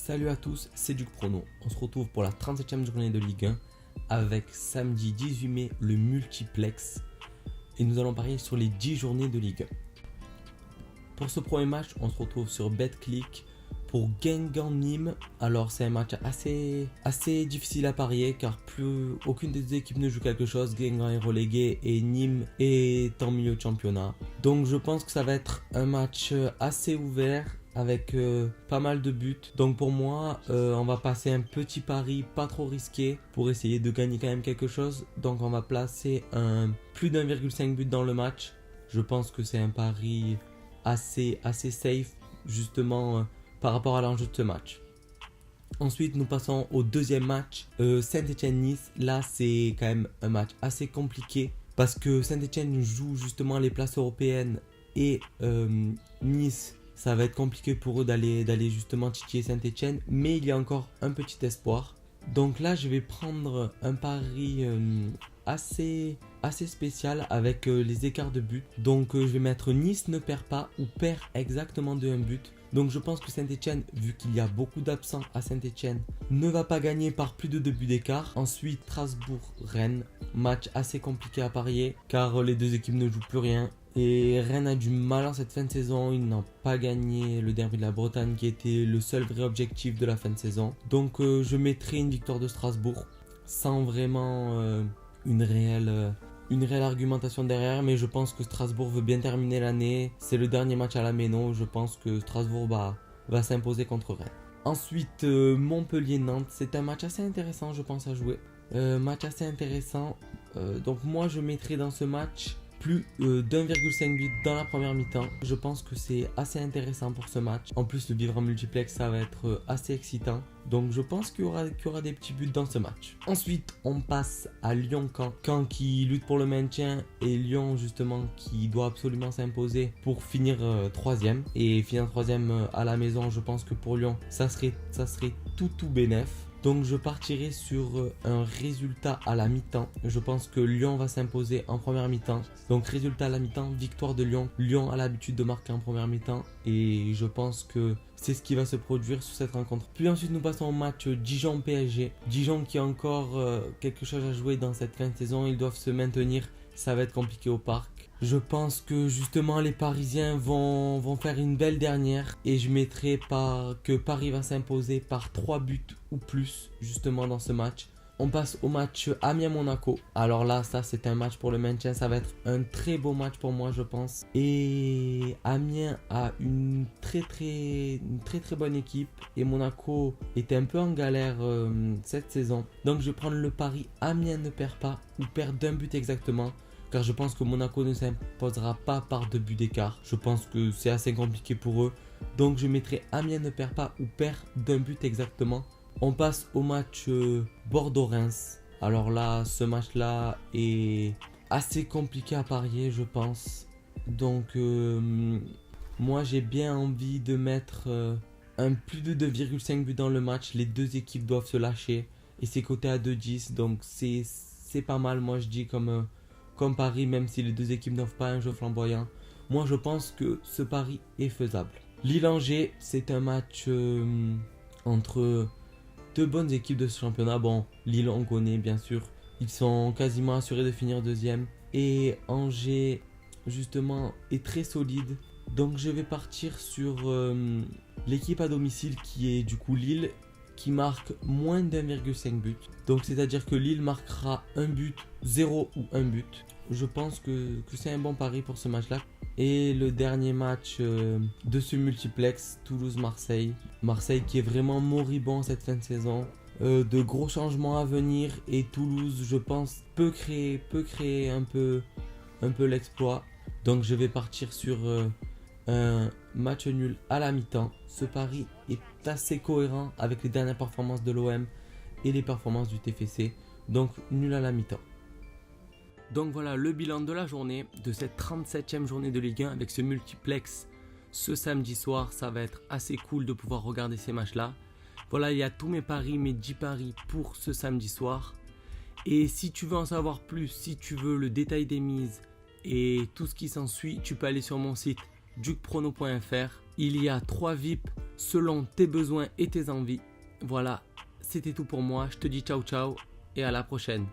Salut à tous, c'est Duc Prono. On se retrouve pour la 37e journée de Ligue 1 avec samedi 18 mai le multiplex et nous allons parier sur les 10 journées de Ligue 1. Pour ce premier match, on se retrouve sur BetClick pour Guingamp-Nîmes. Alors c'est un match assez difficile à parier car plus aucune des deux équipes ne joue quelque chose. Guingamp est relégué et Nîmes est en milieu de championnat. Donc je pense que ça va être un match assez ouvert avec pas mal de buts. Donc pour moi, on va passer un petit pari pas trop risqué pour essayer de gagner quand même quelque chose. Donc on va placer plus d'1,5 but dans le match. Je pense que c'est un pari assez safe justement par rapport à l'enjeu de ce match. Ensuite, nous passons au deuxième match, Saint-Etienne-Nice. Là, c'est quand même un match assez compliqué parce que Saint-Etienne joue justement les places européennes et Nice, ça va être compliqué pour eux d'aller justement titiller Saint-Etienne, mais il y a encore un petit espoir. Donc là, je vais prendre un pari assez spécial avec les écarts de but. Donc je vais mettre Nice ne perd pas ou perd exactement de 1 but. Donc je pense que Saint-Etienne, vu qu'il y a beaucoup d'absents à Saint-Etienne, ne va pas gagner par plus de 2 buts d'écart. Ensuite, Strasbourg-Rennes, match assez compliqué à parier car les deux équipes ne jouent plus rien. Et Rennes a du mal en cette fin de saison, ils n'ont pas gagné le derby de la Bretagne qui était le seul vrai objectif de la fin de saison. Donc je mettrai une victoire de Strasbourg sans vraiment une réelle argumentation derrière, mais je pense que Strasbourg veut bien terminer l'année. C'est le dernier match à la Méno, je pense que Strasbourg va s'imposer contre Rennes. Ensuite Montpellier-Nantes, c'est un match assez intéressant je pense à jouer. Match assez intéressant, donc moi je mettrai dans ce match plus d'1,5 but dans la première mi-temps. Je pense que c'est assez intéressant pour ce match. En plus, le vivre en multiplex, ça va être assez excitant. Donc je pense qu'il y aura des petits buts dans ce match. Ensuite, on passe à Lyon-Caen. Caen qui lutte pour le maintien et Lyon justement qui doit absolument s'imposer pour finir 3ème. Et finir 3ème à la maison, je pense que pour Lyon, ça serait tout bénef. Donc je partirai sur un résultat à la mi-temps. Je pense que Lyon va s'imposer en première mi-temps. Donc résultat à la mi-temps, victoire de Lyon. Lyon a l'habitude de marquer en première mi-temps. Et je pense que c'est ce qui va se produire sur cette rencontre. Puis ensuite nous passons au match Dijon-PSG. Dijon qui a encore quelque chose à jouer dans cette fin de saison. Ils doivent se maintenir. Ça va être compliqué au parc. Je pense que justement les Parisiens vont faire une belle dernière et je mettrai que Paris va s'imposer par 3 buts ou plus justement dans ce match. On passe au match Amiens-Monaco. Alors là, ça c'est un match pour le maintien, ça va être un très beau match pour moi je pense. Et Amiens a une très bonne équipe et Monaco était un peu en galère cette saison. Donc je vais prendre le pari Amiens ne perd pas ou perd d'1 but exactement. Car je pense que Monaco ne s'imposera pas par 2 buts d'écart. Je pense que c'est assez compliqué pour eux. Donc je mettrai Amiens ne perd pas ou perd d'1 but exactement. On passe au match Bordeaux-Reims. Alors là, ce match-là est assez compliqué à parier, je pense. Donc moi j'ai bien envie de mettre un plus de 2,5 buts dans le match. Les deux équipes doivent se lâcher. Et c'est coté à 2,10. Donc c'est pas mal, moi je dis comme pari, même si les deux équipes n'offrent pas un jeu flamboyant. Moi je pense que ce pari est faisable. Lille-Angers, c'est un match entre deux bonnes équipes de ce championnat. Bon, Lille on connaît bien sûr, ils sont quasiment assurés de finir 2ème. Et Angers justement est très solide. Donc je vais partir sur l'équipe à domicile qui est du coup Lille, qui marque moins d'1,5 but. Donc c'est à dire que Lille marquera un but, 0 ou 1 but. Je pense que c'est un bon pari pour ce match là. Et le dernier match de ce multiplex, Toulouse-Marseille. Marseille qui est vraiment moribond cette fin de saison. De gros changements à venir et Toulouse je pense peut créer un peu l'exploit. Donc je vais partir sur un match nul à la mi-temps. Ce pari est assez cohérent avec les dernières performances de l'OM et les performances du TFC. Donc nul à la mi-temps. Donc voilà le bilan de la journée, de cette 37e journée de Ligue 1 avec ce multiplex ce samedi soir. Ça va être assez cool de pouvoir regarder ces matchs là. Voilà, il y a tous mes paris, mes 10 paris pour ce samedi soir. Et si tu veux en savoir plus, si tu veux le détail des mises et tout ce qui s'ensuit, tu peux aller sur mon site ducprono.fr. Il y a 3 VIP selon tes besoins et tes envies. Voilà, c'était tout pour moi. Je te dis ciao ciao et à la prochaine.